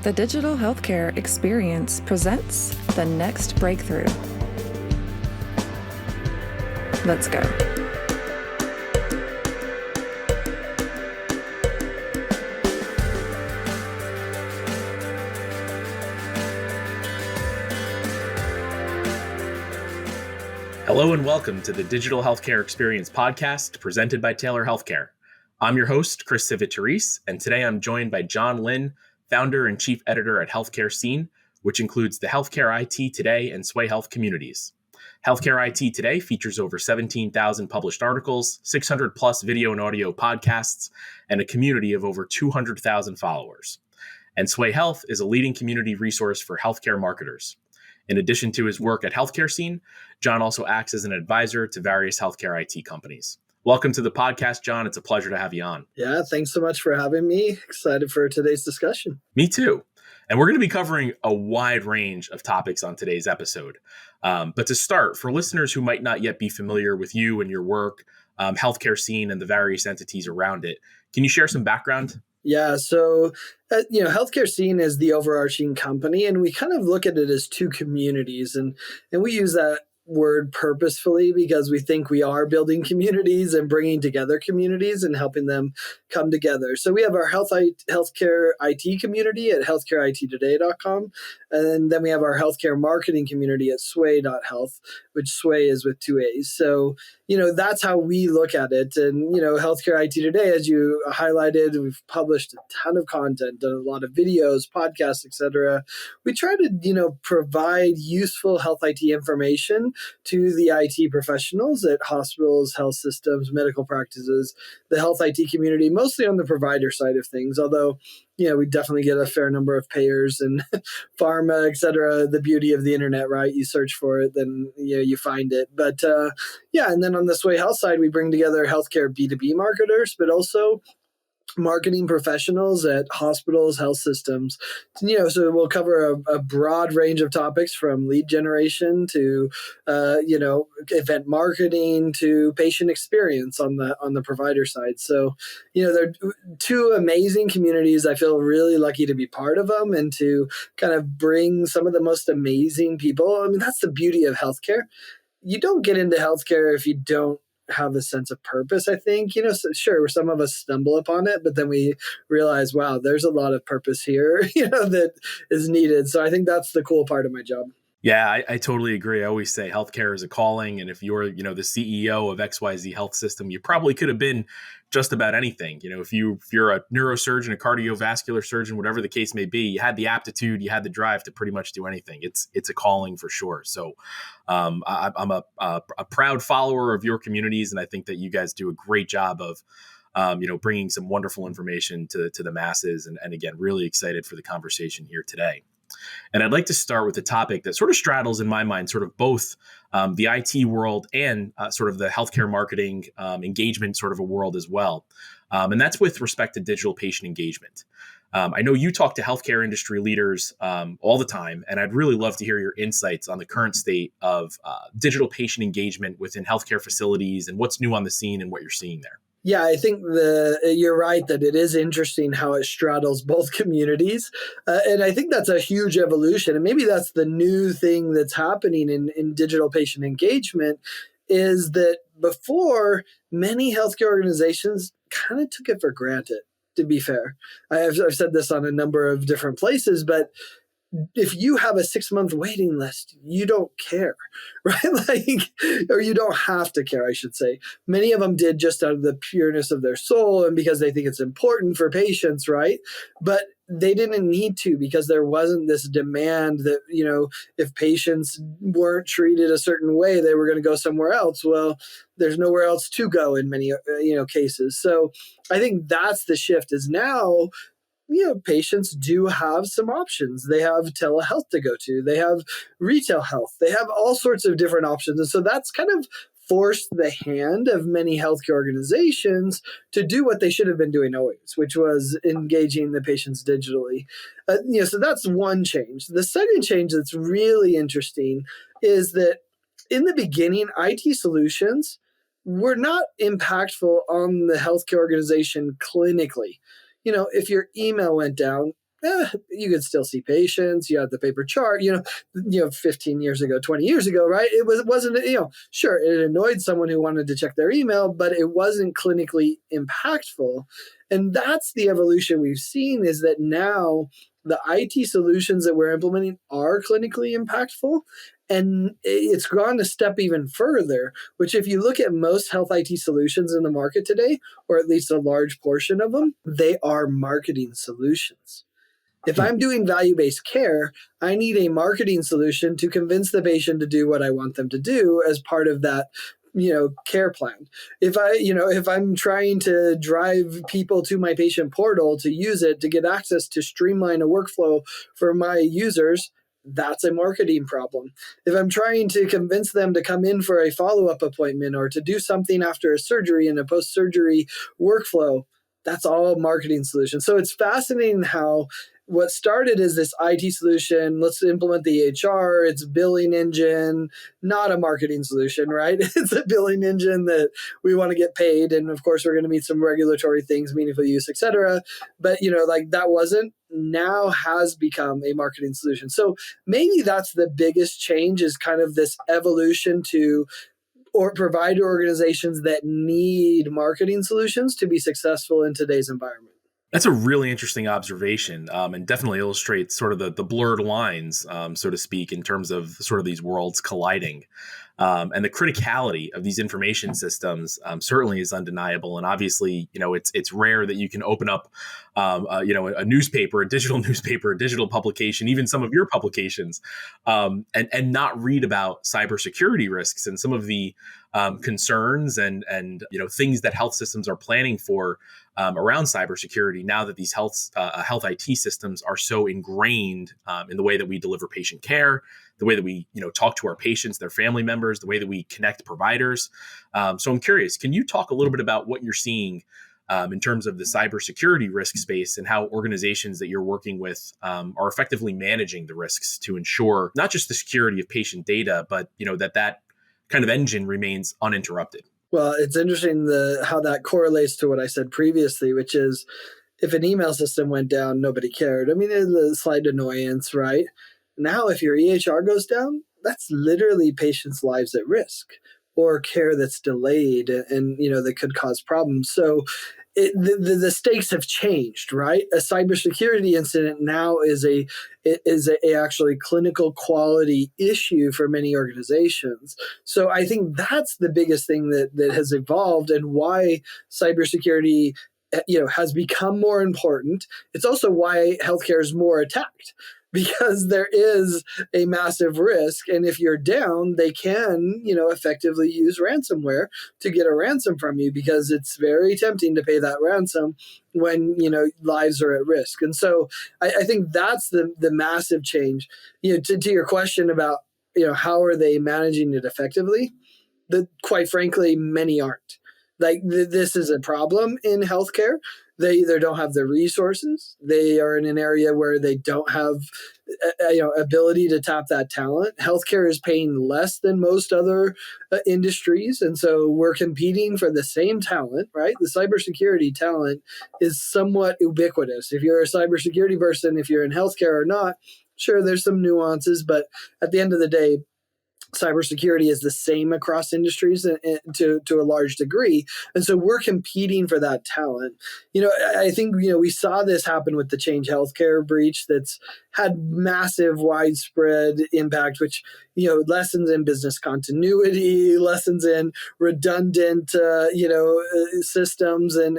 The Digital Healthcare Experience presents the next breakthrough. Let's go. Hello and welcome to the Digital Healthcare Experience podcast presented by Taylor Healthcare. I'm your host, Chris Civit-Therese, and today I'm joined by John Lynn, founder and chief editor at Healthcare Scene, which includes the Healthcare IT Today and Sway Health communities. Healthcare IT Today features over 17,000 published articles, 600 plus video and audio podcasts, and a community of over 200,000 followers. And Sway Health is a leading community resource for healthcare marketers. In addition to his work at Healthcare Scene, John also acts as an advisor to various healthcare IT companies. Welcome to the podcast, John. It's a pleasure to have you on. Yeah, thanks so much for having me. Excited for today's discussion. Me too. And we're going to be covering a wide range of topics on today's episode. But to start, for listeners who might not yet be familiar with you and your work, Healthcare Scene and the various entities around it, can you share some background? Yeah, so, Healthcare Scene is the overarching company, and we kind of look at it as two communities. And we use that word purposefully because we think we are building communities and bringing together communities and helping them come together. So we have our healthcare IT community at healthcareittoday.com. And then we have our healthcare marketing community at sway.health, which Sway is with two A's. So, that's how we look at it. And, Healthcare IT Today, as you highlighted, we've published a ton of content, done a lot of videos, podcasts, etc. We try to, provide useful health IT information to the IT professionals at hospitals, health systems, medical practices, the health IT community, mostly on the provider side of things, although we definitely get a fair number of payers and pharma, et cetera. The beauty of the internet, right? You search for it, then you find it. But and then on the Sway Health side, we bring together healthcare B2B marketers, but also marketing professionals at hospitals, health systems. So we'll cover a broad range of topics from lead generation to, event marketing to patient experience on the provider side. So, they're two amazing communities. I feel really lucky to be part of them and to kind of bring some of the most amazing people. I mean, that's the beauty of healthcare. You don't get into healthcare if you don't have a sense of purpose, I think. So sure, some of us stumble upon it, but then we realize, wow, there's a lot of purpose here, that is needed. So I think that's the cool part of my job. Yeah, I totally agree. I always say healthcare is a calling. And if you're, the CEO of XYZ health system, you probably could have been just about anything. If you're a neurosurgeon, a cardiovascular surgeon, whatever the case may be, you had the aptitude, you had the drive to pretty much do anything. It's a calling for sure. So I'm a proud follower of your communities. And I think that you guys do a great job of, bringing some wonderful information to the masses. And again, really excited for the conversation here today. And I'd like to start with a topic that sort of straddles in my mind, sort of both the IT world and sort of the healthcare marketing engagement sort of a world as well. And that's with respect to digital patient engagement. I know you talk to healthcare industry leaders all the time, and I'd really love to hear your insights on the current state of digital patient engagement within healthcare facilities and what's new on the scene and what you're seeing there. Yeah, I think you're right that it is interesting how it straddles both communities. And I think that's a huge evolution. And maybe that's the new thing that's happening in digital patient engagement is that before, many healthcare organizations kind of took it for granted, to be fair. I've said this on a number of different places, but if you have a 6-month waiting list, you don't care, right? Or you don't have to care, I should say. Many of them did just out of the pureness of their soul and because they think it's important for patients, right? But they didn't need to because there wasn't this demand that, if patients weren't treated a certain way, they were going to go somewhere else. Well, there's nowhere else to go in many, cases. So I think that's the shift is now, patients do have some options. They have telehealth to go to. They have retail health. They have all sorts of different options. And so that's kind of forced the hand of many healthcare organizations to do what they should have been doing always, which was engaging the patients digitally. So that's one change. The second change that's really interesting is that in the beginning, IT solutions were not impactful on the healthcare organization clinically. If your email went down, you could still see patients. You have the paper chart, 15 years ago, 20 years ago, right? It wasn't, sure, it annoyed someone who wanted to check their email, but it wasn't clinically impactful. And that's the evolution we've seen, is that now the IT solutions that we're implementing are clinically impactful. And it's gone a step even further, which if you look at most health IT solutions in the market today, or at least a large portion of them, they are marketing solutions. If I'm doing value-based care, I need a marketing solution to convince the patient to do what I want them to do as part of that, care plan. If I'm trying to drive people to my patient portal to use it to get access to streamline a workflow for my users, that's a marketing problem. If I'm trying to convince them to come in for a follow-up appointment or to do something after a surgery in a post-surgery workflow, that's all marketing solutions. So it's fascinating how what started as this IT solution, let's implement the EHR, it's a billing engine, not a marketing solution, right? It's a billing engine that we want to get paid. And of course, we're going to meet some regulatory things, meaningful use, et cetera. But, that wasn't, now has become a marketing solution. So maybe that's the biggest change, is kind of this evolution to or provider organizations that need marketing solutions to be successful in today's environment. That's a really interesting observation, and definitely illustrates sort of the blurred lines, so to speak, in terms of sort of these worlds colliding. And the criticality of these information systems certainly is undeniable. And obviously, it's rare that you can open up, a newspaper, a digital publication, even some of your publications, and not read about cybersecurity risks and some of the concerns and things that health systems are planning for around cybersecurity, now that these health IT systems are so ingrained in the way that we deliver patient care, the way that we talk to our patients, their family members, the way that we connect providers. So I'm curious, can you talk a little bit about what you're seeing in terms of the cybersecurity risk space, and how organizations that you're working with are effectively managing the risks to ensure not just the security of patient data, but that kind of engine remains uninterrupted? Well, it's interesting how that correlates to what I said previously, which is if an email system went down, nobody cared. I mean, it's a slight annoyance, right? Now, if your EHR goes down, that's literally patients' lives at risk, or care that's delayed and that could cause problems. So the stakes have changed, right? A cybersecurity incident now is a actually clinical quality issue for many organizations. So I think that's the biggest thing that has evolved, and why cybersecurity has become more important. It's also why healthcare is more attacked, because there is a massive risk. And if you're down, they can, effectively use ransomware to get a ransom from you, because it's very tempting to pay that ransom when, lives are at risk. And so I think that's the massive change. To your question about, how are they managing it effectively? Quite frankly, many aren't. Like this is a problem in healthcare. They either don't have the resources, they are in an area where they don't have ability to tap that talent. Healthcare is paying less than most other industries, and so we're competing for the same talent, right? The cybersecurity talent is somewhat ubiquitous. If you're a cybersecurity person, if you're in healthcare or not, sure, there's some nuances, but at the end of the day, cybersecurity is the same across industries to a large degree. And so we're competing for that talent. I think, we saw this happen with the Change Healthcare breach that's had massive widespread impact, which, lessons in business continuity, lessons in redundant, systems and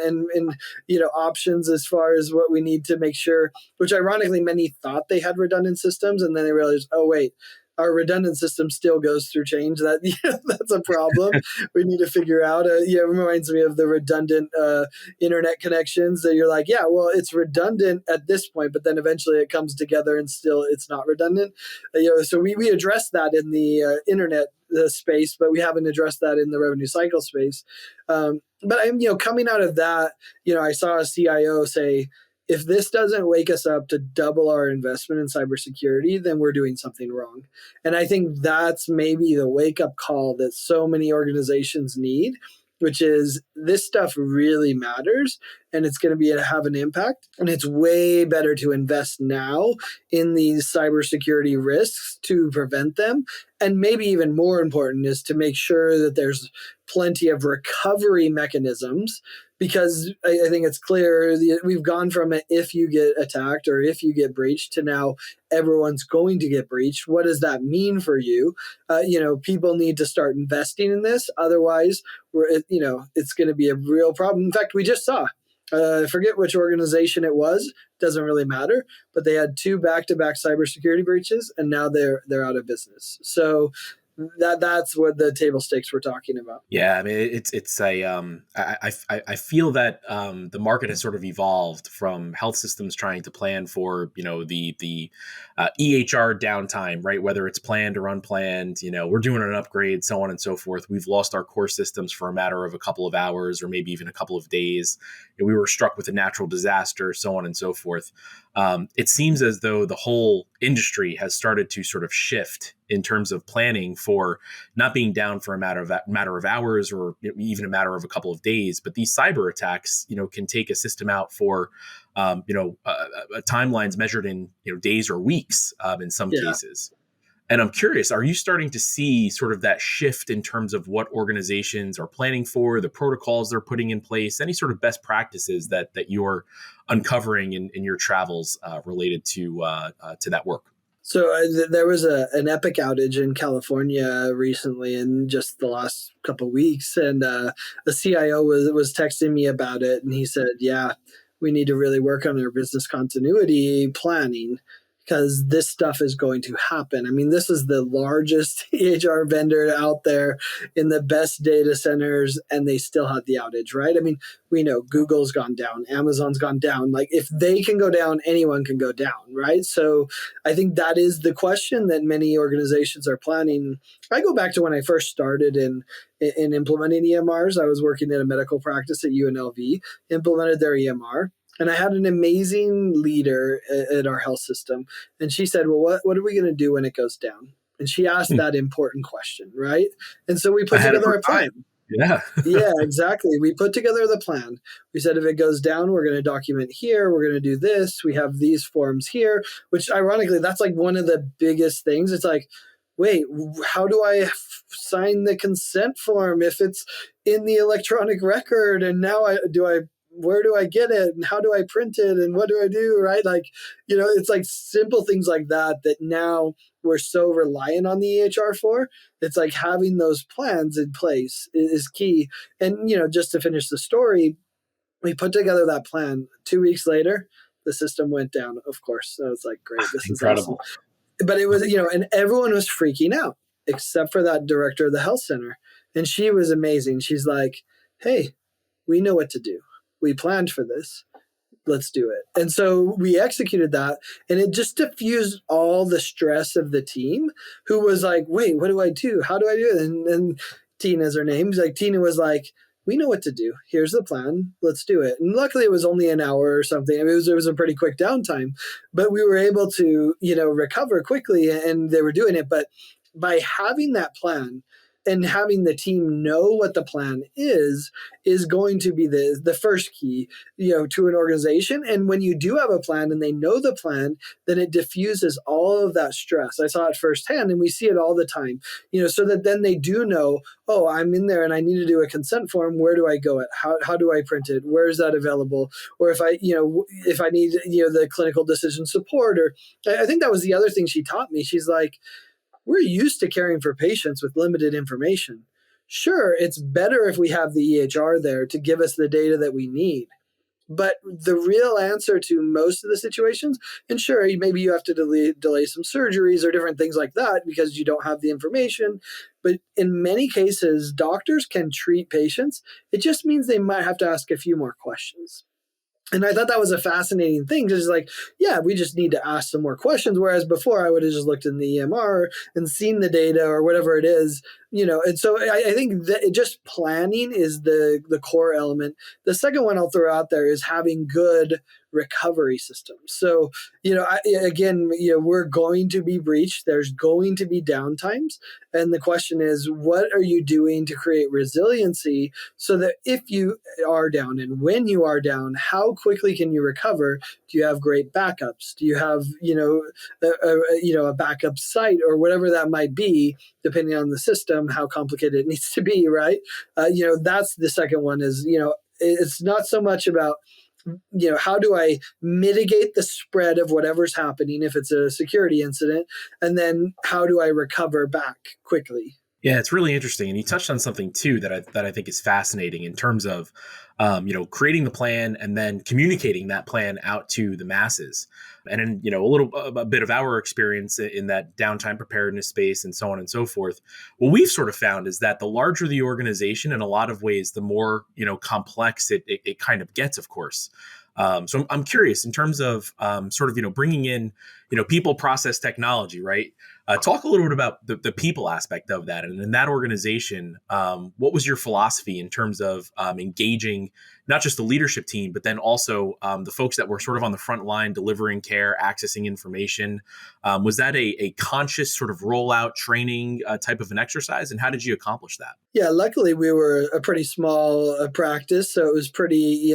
options as far as what we need to make sure, which ironically, many thought they had redundant systems. And then they realized, oh, wait, our redundant system still goes through change. That's a problem. We need to figure out. It reminds me of the redundant internet connections that you're like, yeah, well, it's redundant at this point, but then eventually it comes together and still it's not redundant. So we addressed that in the internet space, but we haven't addressed that in the revenue cycle space. But I'm, coming out of that, I saw a CIO say, if this doesn't wake us up to double our investment in cybersecurity, then we're doing something wrong. And I think that's maybe the wake-up call that so many organizations need, which is this stuff really matters and it's going to have an impact. And it's way better to invest now in these cybersecurity risks to prevent them. And maybe even more important is to make sure that there's plenty of recovery mechanisms, because I think it's clear we've gone from if you get attacked or if you get breached to now everyone's going to get breached. What does that mean for you? People need to start investing in this. Otherwise, it's going to be a real problem. In fact, we just saw, I forget which organization it was, doesn't really matter, but they had 2 back-to-back cybersecurity breaches, and now they're out of business. So that's what the table stakes we're talking about. Yeah, I mean, I feel that the market has sort of evolved from health systems trying to plan for the EHR downtime, right? Whether it's planned or unplanned, we're doing an upgrade, so on and so forth. We've lost our core systems for a matter of a couple of hours or maybe even a couple of days. We were struck with a natural disaster, so on and so forth. It seems as though the whole industry has started to sort of shift in terms of planning for not being down for a matter of hours or even a matter of a couple of days. But these cyber attacks, can take a system out for, timelines measured in days or weeks in some cases. And I'm curious, are you starting to see sort of that shift in terms of what organizations are planning for, the protocols they're putting in place, any sort of best practices that you're uncovering in your travels related to that work? So there was an epic outage in California recently in just the last couple of weeks, and the CIO was texting me about it, and he said, "Yeah, we need to really work on our business continuity planning, because this stuff is going to happen." I mean, this is the largest EHR vendor out there in the best data centers, and they still had the outage, right? I mean, we know Google's gone down, Amazon's gone down. Like, if they can go down, anyone can go down, right? So I think that is the question that many organizations are planning. I go back to when I first started in implementing EMRs. I was working at a medical practice at UNLV, implemented their EMR. And I had an amazing leader at our health system. And she said, well, what are we going to do when it goes down? And she asked that important question, right? And so we put together a plan. Yeah. Yeah, exactly. We put together the plan. We said, if it goes down, we're going to document here. We're going to do this. We have these forms here, which ironically, that's like one of the biggest things. It's like, wait, how do I sign the consent form if it's in the electronic record? And now where do I get it, and how do I print it, and what do I do, right? Like, it's like simple things like that now we're so reliant on the EHR for. It's like having those plans in place is key. And, just to finish the story, we put together that plan. 2 weeks later, the system went down, of course. So it's like, great, this is incredible. Awesome. But it was, and everyone was freaking out except for that director of the health center. And she was amazing. She's like, hey, we know what to do. We planned for this. Let's do it. And so we executed that, and it just diffused all the stress of the team, who was like, wait, what do I do? How do I do it? And Tina's her name. Tina was like, we know what to do. Here's the plan. Let's do it. And luckily it was only an hour or something. I mean, it was a pretty quick downtime, but we were able to, recover quickly, and they were doing it. But by having that plan and having the team know what the plan is going to be the first key, to an organization. And when you do have a plan and they know the plan, then it diffuses all of that stress. I saw it firsthand, and we see it all the time, so that then they do know, oh, I'm in there and I need to do a consent form. Where do I go at? How do I print it? Where is that available? Or if I need, the clinical decision support, or I think that was the other thing she taught me. She's like, we're used to caring for patients with limited information. Sure, it's better if we have the EHR there to give us the data that we need. But the real answer to most of the situations, and sure, maybe you have to delay some surgeries or different things like that because you don't have the information. But in many cases, doctors can treat patients. It just means they might have to ask a few more questions. And I thought that was a fascinating thing, because like, yeah, we just need to ask some more questions. Whereas before I would have just looked in the EMR and seen the data or whatever it is, And so I think that just planning is the core element. The second one I'll throw out there is having good recovery systems. So, we're going to be breached. There's going to be downtimes. And the question is, what are you doing to create resiliency so that if you are down and when you are down, how quickly can you recover? Do you have great backups? Do you have, a backup site or whatever that might be, depending on the system, how complicated it needs to be, right? That's the second one is, it's not so much about how do I mitigate the spread of whatever's happening if it's a security incident, and then how do I recover back quickly? Yeah, it's really interesting, and you touched on something too that I think is fascinating in terms of creating the plan and then communicating that plan out to the masses. And in a bit of our experience in that downtime preparedness space and so on and so forth, what we've sort of found is that the larger the organization, in a lot of ways, the more complex it kind of gets, of course. So I'm curious in terms of bringing in people, process, technology, right? Talk a little bit about the people aspect of that, and in that organization, what was your philosophy in terms of engaging not just the leadership team, but then also the folks that were sort of on the front line delivering care, accessing information? Was that a conscious sort of rollout training type of an exercise, and how did you accomplish that? Yeah, luckily we were a pretty small practice, so it was pretty,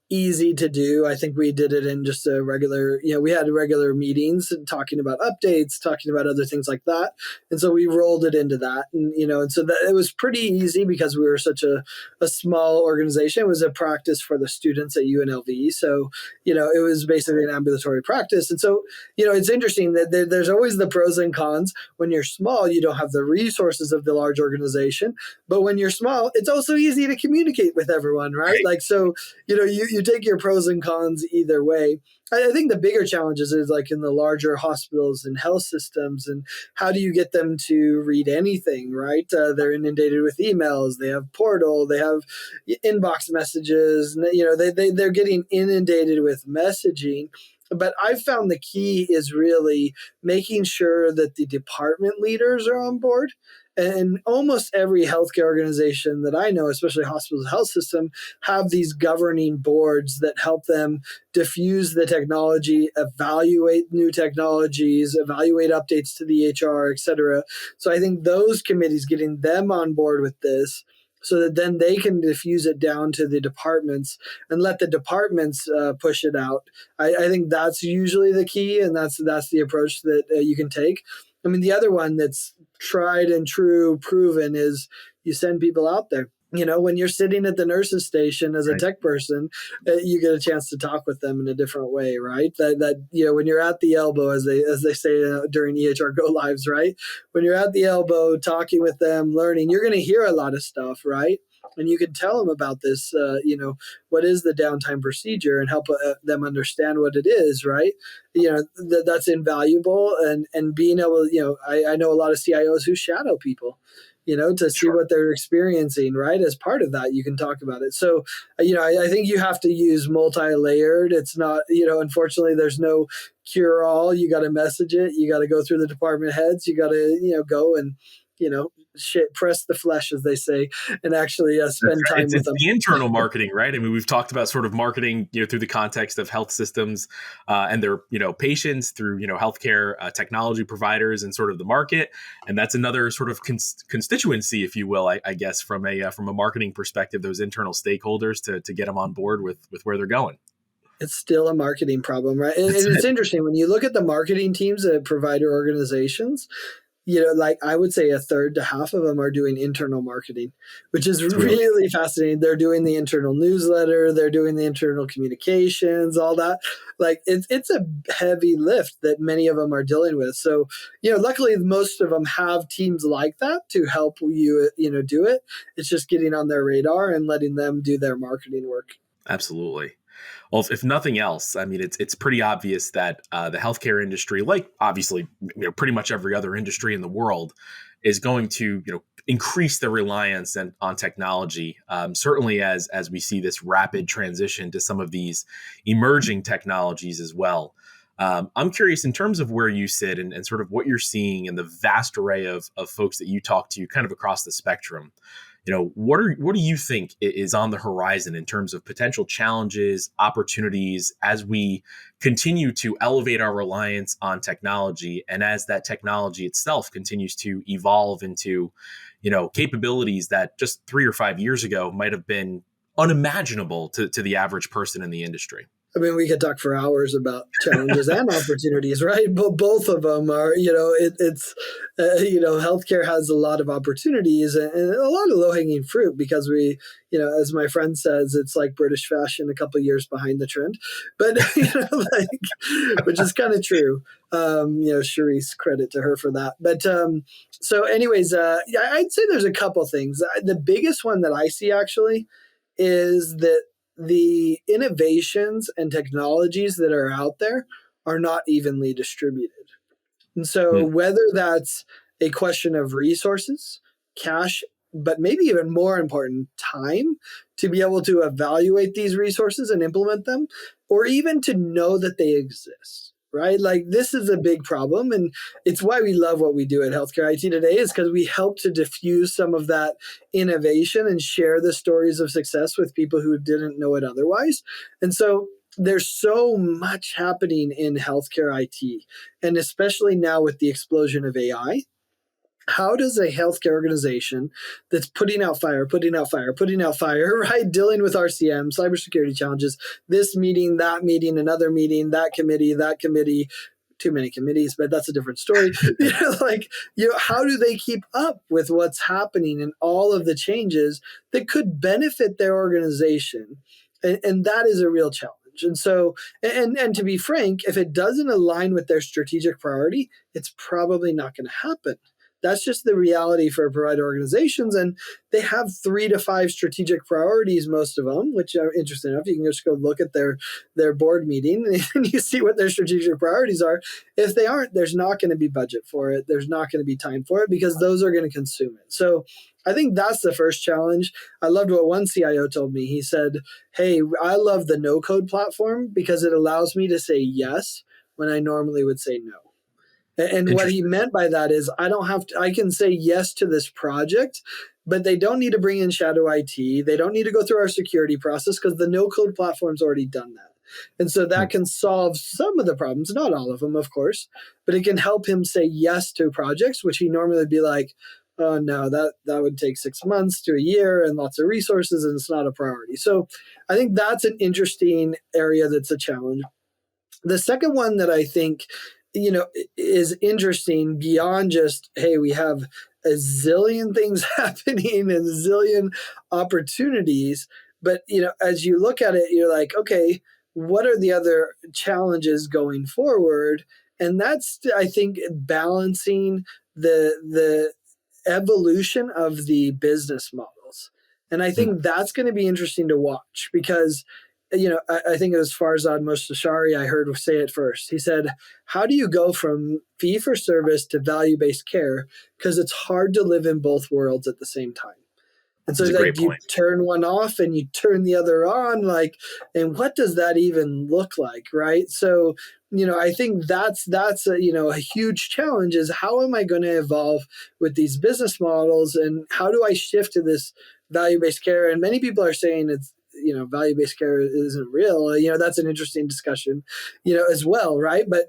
easy to do. I think we did it in just a regular, we had regular meetings talking about updates, talking about other things like that. And so we rolled it into that. And so that it was pretty easy because we were such a small organization. It was a practice for the students at UNLV. So, it was basically an ambulatory practice. And so, it's interesting that there's always the pros and cons. When you're small, you don't have the resources of the large organization. But when you're small, it's also easy to communicate with everyone, right? Like, so, you take your pros and cons either way. I think the bigger challenges is like in the larger hospitals and health systems, and how do you get them to read anything, right? They're inundated with emails, they have portal, they have inbox messages, they're getting inundated with messaging. But I've found the key is really making sure that the department leaders are on board. And almost every healthcare organization that I know, especially hospitals, health system, have these governing boards that help them diffuse the technology, evaluate new technologies, evaluate updates to the HR, et cetera. So I think those committees, getting them on board with this, so that then they can diffuse it down to the departments and let the departments push it out. I think that's usually the key, and that's the approach that you can take. I mean, the other one that's tried and true, proven, is you send people out there. When you're sitting at the nurse's station as a tech person, you get a chance to talk with them in a different way, right? That when you're at the elbow, as they say during EHR go lives, right? When you're at the elbow, talking with them, learning, you're going to hear a lot of stuff, right? And you can tell them about this, what is the downtime procedure, and help them understand what it is, right? That's invaluable. And being able, I know a lot of CIOs who shadow people, to see what they're experiencing, right? As part of that, you can talk about it. So, I think you have to use multi-layered. It's not, unfortunately, there's no cure-all. You got to message it. You got to go through the department heads. You got to, go and, press the flesh, as they say, and actually spend time with them. It's the internal marketing, right? I mean, we've talked about sort of marketing, through the context of health systems and their, patients, through, healthcare technology providers and sort of the market. And that's another sort of constituency, if you will, I guess, from a marketing perspective, those internal stakeholders to get them on board with where they're going. It's still a marketing problem, right? And it's interesting when you look at the marketing teams at provider organizations. Like I would say a third to half of them are doing internal marketing, which is really fascinating. They're doing the internal newsletter, they're doing the internal communications, all that. Like it's a heavy lift that many of them are dealing with. So, luckily most of them have teams like that to help you, do it. It's just getting on their radar and letting them do their marketing work. Absolutely. Well, if nothing else, I mean, it's pretty obvious that the healthcare industry, like obviously, pretty much every other industry in the world, is going to increase the reliance on technology. Certainly, as we see this rapid transition to some of these emerging technologies as well. I'm curious in terms of where you sit and sort of what you're seeing in the vast array of folks that you talk to, kind of across the spectrum. What do you think is on the horizon in terms of potential challenges, opportunities as we continue to elevate our reliance on technology, and as that technology itself continues to evolve into, capabilities that just 3 or 5 years ago might have been unimaginable to the average person in the industry? I mean, we could talk for hours about challenges and opportunities, right? But both of them are, healthcare has a lot of opportunities and a lot of low hanging fruit because we, as my friend says, it's like British fashion, a couple of years behind the trend, but, which is kind of true. Cherise, credit to her for that. But so anyways, I'd say there's a couple things. The biggest one that I see actually is that the innovations and technologies that are out there are not evenly distributed. And so whether that's a question of resources, cash, but maybe even more important, time to be able to evaluate these resources and implement them, or even to know that they exist. Right? Like this is a big problem. And it's why we love what we do at Healthcare IT Today is because we help to diffuse some of that innovation and share the stories of success with people who didn't know it otherwise. And so there's so much happening in healthcare IT. And especially now with the explosion of AI, how does a healthcare organization that's putting out fire, right? Dealing with RCM, cybersecurity challenges, this meeting, another meeting, that committee, too many committees, but that's a different story. How do they keep up with what's happening and all of the changes that could benefit their organization? And that is a real challenge. And so, and to be frank, if it doesn't align with their strategic priority, it's probably not going to happen. That's just the reality for provider organizations. And they have 3 to 5 strategic priorities, most of them, which are interesting enough. You can just go look at their board meeting and you see what their strategic priorities are. If they aren't, there's not going to be budget for it. There's not going to be time for it because those are going to consume it. So I think that's the first challenge. I loved what one CIO told me. He said, hey, I love the no-code platform because it allows me to say yes when I normally would say no. And what he meant by that is I can say yes to this project, but they don't need to bring in shadow IT. They don't need to go through our security process because the no-code platform's already done that. And so that can solve some of the problems, not all of them, of course, but it can help him say yes to projects, which he normally would be like, oh, no, that would take 6 months to a year and lots of resources, and it's not a priority. So I think that's an interesting area that's a challenge. The second one that I think is interesting beyond just, hey, we have a zillion things happening and a zillion opportunities. But, as you look at it, you're like, okay, what are the other challenges going forward? And that's, I think, balancing the evolution of the business models. And I think that's going to be interesting to watch because I think it was Farzad Mostashari I heard say it first. He said, how do you go from fee for service to value-based care? Because it's hard to live in both worlds at the same time. And so you turn one off and you turn the other on, and what does that even look like, right? So, I think that's a huge challenge is how am I going to evolve with these business models and how do I shift to this value-based care? And many people are saying it's, value-based care isn't real. That's an interesting discussion, as well, right? But,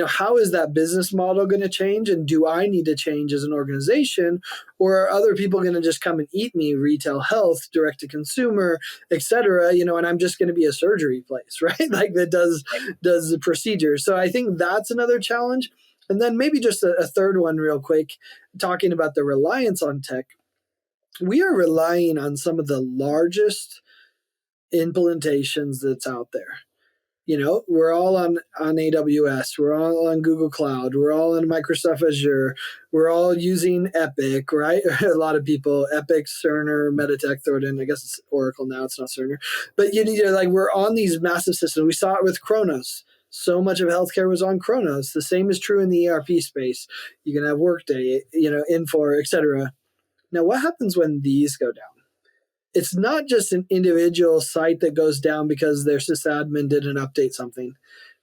how is that business model going to change? And do I need to change as an organization? Or are other people going to just come and eat me, retail health, direct to consumer, et cetera, and I'm just going to be a surgery place, right? Like that does the procedure. So I think that's another challenge. And then maybe just a third one real quick, talking about the reliance on tech. We are relying on some of the largest implementations that's out there. We're all on AWS, we're all on Google Cloud, we're all in Microsoft Azure, we're all using Epic, right? A lot of people, Epic, Cerner, Meditech, throw it in. I guess it's Oracle now, it's not Cerner. But we're on these massive systems. We saw it with Kronos. So much of healthcare was on Kronos. The same is true in the ERP space. You can have Workday, Infor, et cetera. Now, what happens when these go down? It's not just an individual site that goes down because their sysadmin didn't update something.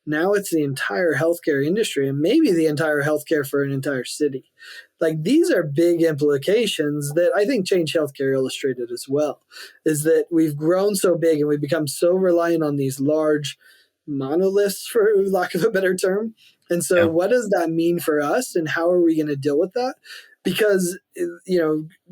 Now it's the entire healthcare industry and maybe the entire healthcare for an entire city. Like these are big implications that I think Change Healthcare illustrated as well, is that we've grown so big and we've become so reliant on these large monoliths, for lack of a better term. And so Yeah. what does that mean for us and how are we going to deal with that? Because,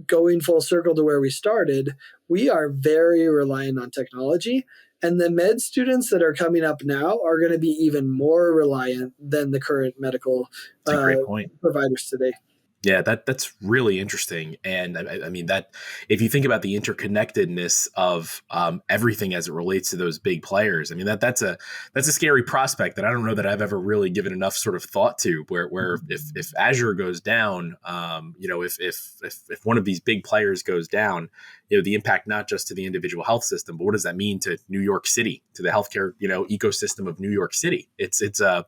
going full circle to where we started, we are very reliant on technology. And the med students that are coming up now are going to be even more reliant than the current medical That's a great point. providers today. Yeah, that's really interesting, and I mean that if you think about the interconnectedness of everything as it relates to those big players, I mean that's a scary prospect that I don't know that I've ever really given enough sort of thought to. Where if Azure goes down, if one of these big players goes down, the impact not just to the individual health system, but what does that mean to New York City, to the healthcare ecosystem of New York City? It's a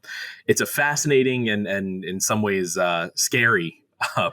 fascinating and in some ways scary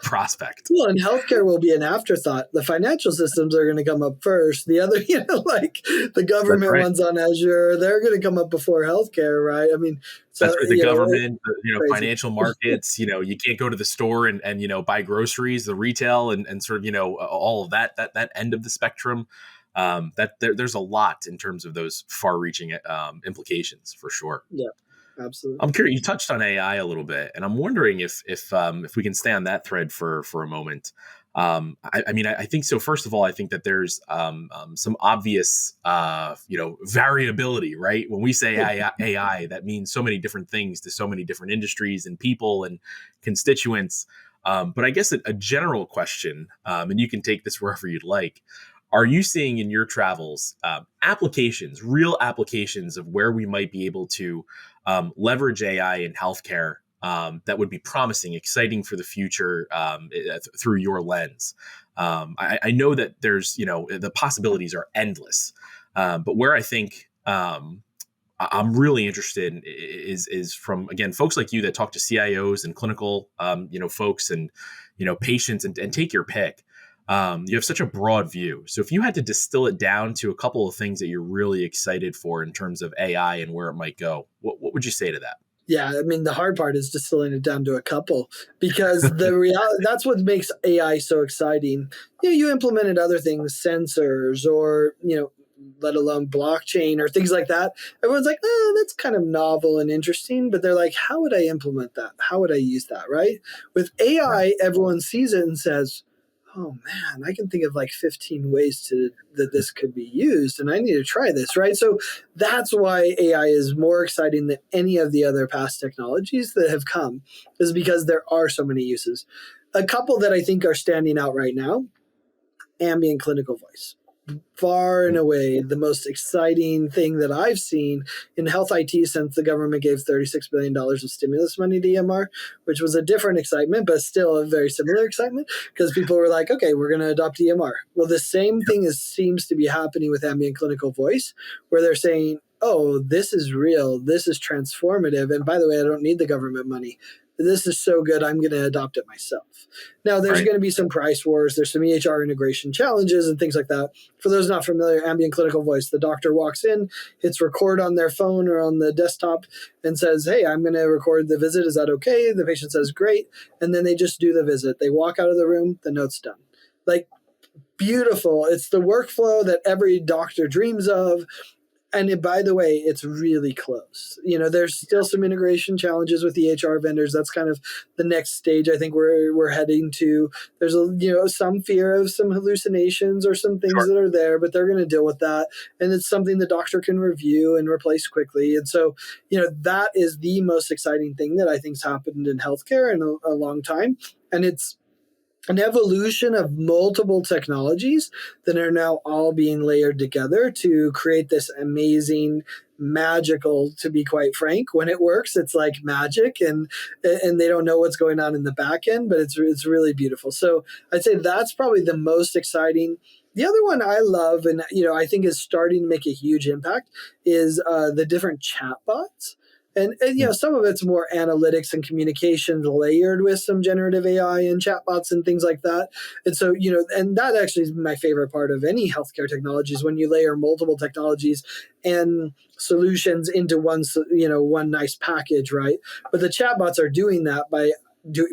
prospect. Well, and healthcare will be an afterthought. The financial systems are going to come up first. The other, like the government ones on Azure, they're going to come up before healthcare, right? I mean, so, that's right. The government, financial markets, you can't go to the store and buy groceries, the retail and sort of, all of that end of the spectrum. There's a lot in terms of those far-reaching implications for sure. Yeah. Absolutely. I'm curious. You touched on AI a little bit, and I'm wondering if we can stay on that thread for a moment. I think so. First of all, I think that there's some obvious variability, right? When we say AI, that means so many different things to so many different industries and people and constituents. But I guess a general question, and you can take this wherever you'd like. Are you seeing in your travels real applications of where we might be able to leverage AI in healthcare that would be promising, exciting for the future through your lens? I know that there's, the possibilities are endless, but where I think I'm really interested in is from, again, folks like you that talk to CIOs and clinical, folks and, patients and take your pick. You have such a broad view. So if you had to distill it down to a couple of things that you're really excited for in terms of AI and where it might go, what would you say to that? Yeah, I mean, the hard part is distilling it down to a couple because the reality, that's what makes AI so exciting. You implemented other things, sensors or, let alone blockchain or things like that. Everyone's like, oh, that's kind of novel and interesting. But they're like, how would I implement that? How would I use that, right? With AI, everyone sees it and says, oh man, I can think of like 15 ways that this could be used and I need to try this, right? So that's why AI is more exciting than any of the other past technologies that have come, is because there are so many uses. A couple that I think are standing out right now, ambient clinical voice. Far and away the most exciting thing that I've seen in health IT since the government gave $36 billion of stimulus money to EMR, which was a different excitement, but still a very similar excitement because people were like, okay, we're going to adopt EMR. Well, the same thing seems to be happening with ambient clinical voice, where they're saying, oh, this is real, this is transformative, and by the way, I don't need the government money. This is so good, I'm going to adopt it myself. Now, there's going to be some price wars. There's some EHR integration challenges and things like that. For those not familiar, ambient clinical voice, the doctor walks in, hits record on their phone or on the desktop and says, hey, I'm going to record the visit. Is that okay? The patient says, great. And then they just do the visit. They walk out of the room, the note's done. Like, beautiful. It's the workflow that every doctor dreams of. And by the way, it's really close. There's still some integration challenges with the EHR vendors. That's kind of the next stage I think we're heading to. There's some fear of some hallucinations or some things that are there, but they're going to deal with that. And it's something the doctor can review and replace quickly. And so, that is the most exciting thing that I think's happened in healthcare in a long time. And it's an evolution of multiple technologies that are now all being layered together to create this amazing, magical, to be quite frank, when it works, it's like magic and they don't know what's going on in the back end, but it's really beautiful. So I'd say that's probably the most exciting. The other one I love and I think is starting to make a huge impact is the different chatbots And some of it's more analytics and communications layered with some generative AI and chatbots and things like that. And so, and that actually is my favorite part of any healthcare technology is when you layer multiple technologies and solutions into one nice package, right? But the chatbots are doing that by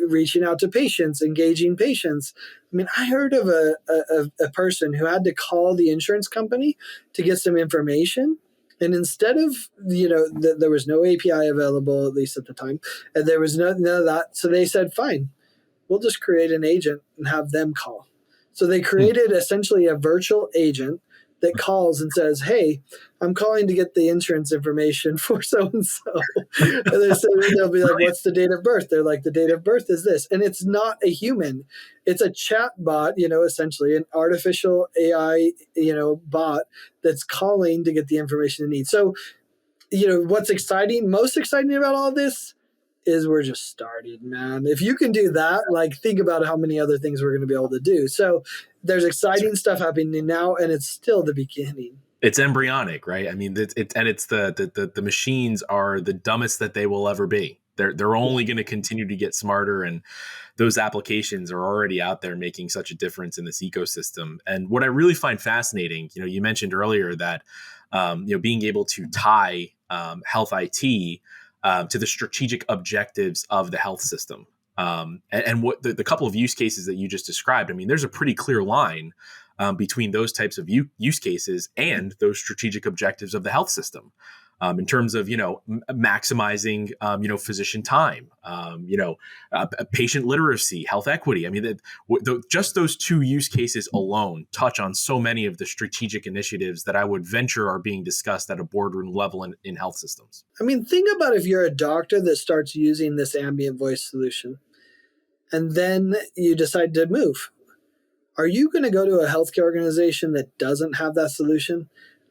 reaching out to patients, engaging patients. I mean, I heard of a person who had to call the insurance company to get some information. And instead of, there was no API available, at least at the time, and there was none of that. So they said, fine, we'll just create an agent and have them call. So they created essentially a virtual agent that calls and says, hey, I'm calling to get the insurance information for so-and-so. And they'll be like, what's the date of birth? They're like, the date of birth is this. And it's not a human. It's a chat bot, essentially an artificial AI, bot that's calling to get the information they need. So, what's most exciting about all this is we're just starting, man. If you can do that, think about how many other things we're going to be able to do. So there's exciting stuff happening now, and it's still the beginning. It's embryonic, right? I mean, it's the machines are the dumbest that they will ever be. They're only going to continue to get smarter, and those applications are already out there making such a difference in this ecosystem. And what I really find fascinating, you mentioned earlier that being able to tie health IT to the strategic objectives of the health system. And what the couple of use cases that you just described, I mean, there's a pretty clear line between those types of use cases and those strategic objectives of the health system in terms of, maximizing, physician time, patient literacy, health equity. I mean, just those two use cases alone touch on so many of the strategic initiatives that I would venture are being discussed at a boardroom level in health systems. I mean, think about if you're a doctor that starts using this ambient voice solution and then you decide to move. Are you going to go to a healthcare organization that doesn't have that solution?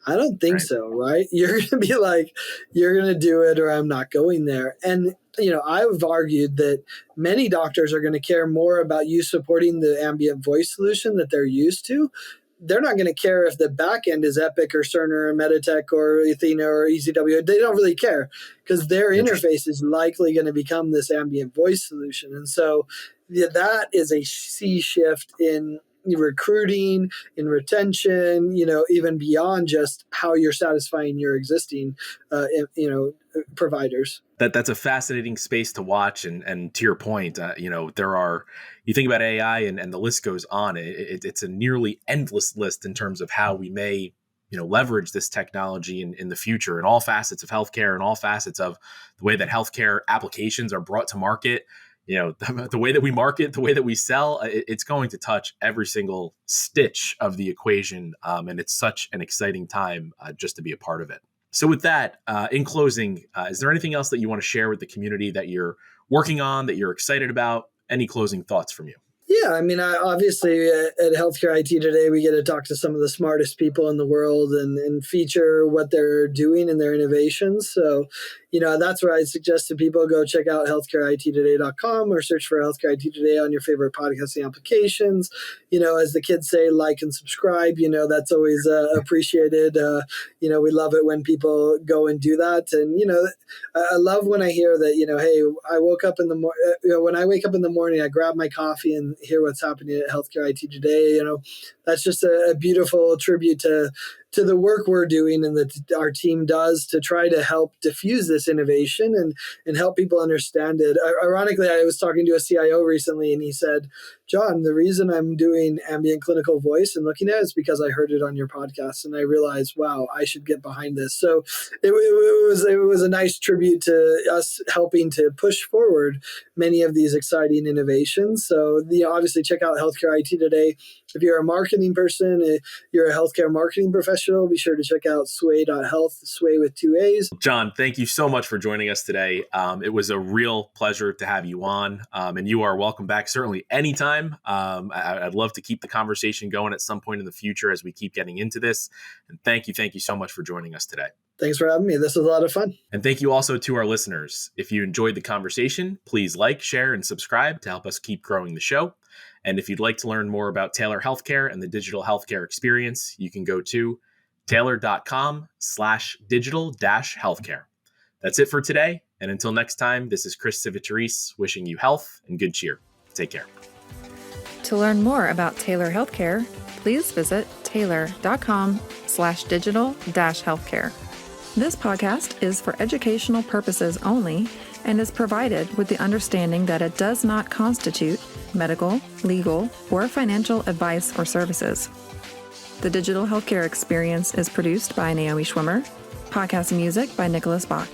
I don't think so, right? You're going to be like, you're going to do it or I'm not going there. And, I've argued that many doctors are going to care more about you supporting the ambient voice solution that they're used to. They're not going to care if the back end is Epic or Cerner or Meditech or Athena or ECW. They don't really care because their interface is likely going to become this ambient voice solution. And so that is a sea shift in recruiting, in retention, even beyond just how you're satisfying your existing, providers. That's a fascinating space to watch. And to your point, you think about AI and the list goes on. It's a nearly endless list in terms of how we may, leverage this technology in the future in all facets of healthcare and all facets of the way that healthcare applications are brought to market. The way that we market, the way that we sell, it's going to touch every single stitch of the equation. And it's such an exciting time just to be a part of it. So with that, in closing, is there anything else that you want to share with the community that you're working on, that you're excited about? Any closing thoughts from you? Yeah, I mean, obviously at Healthcare IT Today, we get to talk to some of the smartest people in the world and feature what they're doing and their innovations. So, that's where I suggest to people go check out healthcareittoday.com or search for Healthcare IT Today on your favorite podcasting applications. As the kids say, like and subscribe, that's always appreciated. We love it when people go and do that. And, I love when I hear that, hey, I woke up in the morning, when I wake up in the morning, I grab my coffee and hear what's happening at Healthcare IT Today. That's just a beautiful tribute to the work we're doing and that our team does to try to help diffuse this innovation and help people understand it. Ironically, I was talking to a CIO recently and he said, John, the reason I'm doing ambient clinical voice and looking at it is because I heard it on your podcast and I realized, wow, I should get behind this. So it was a nice tribute to us helping to push forward many of these exciting innovations. So obviously check out Healthcare IT Today. If you're a marketing person, if you're a healthcare marketing professional, be sure to check out sway.health, sway with 2 A's. John, thank you so much for joining us today. It was a real pleasure to have you on, and you are welcome back certainly anytime. I'd love to keep the conversation going at some point in the future as we keep getting into this. And thank you so much for joining us today. Thanks for having me. This was a lot of fun. And thank you also to our listeners. If you enjoyed the conversation, please like, share, and subscribe to help us keep growing the show. And if you'd like to learn more about Taylor Healthcare and the digital healthcare experience, you can go to taylor.com/digital-healthcare. That's it for today. And until next time, this is Chris Civitarice wishing you health and good cheer. Take care. To learn more about Taylor Healthcare, please visit taylor.com/digital-healthcare. This podcast is for educational purposes only and is provided with the understanding that it does not constitute medical, legal, or financial advice or services. The Digital Healthcare Experience is produced by Naomi Schwimmer. Podcast music by Nicholas Bach.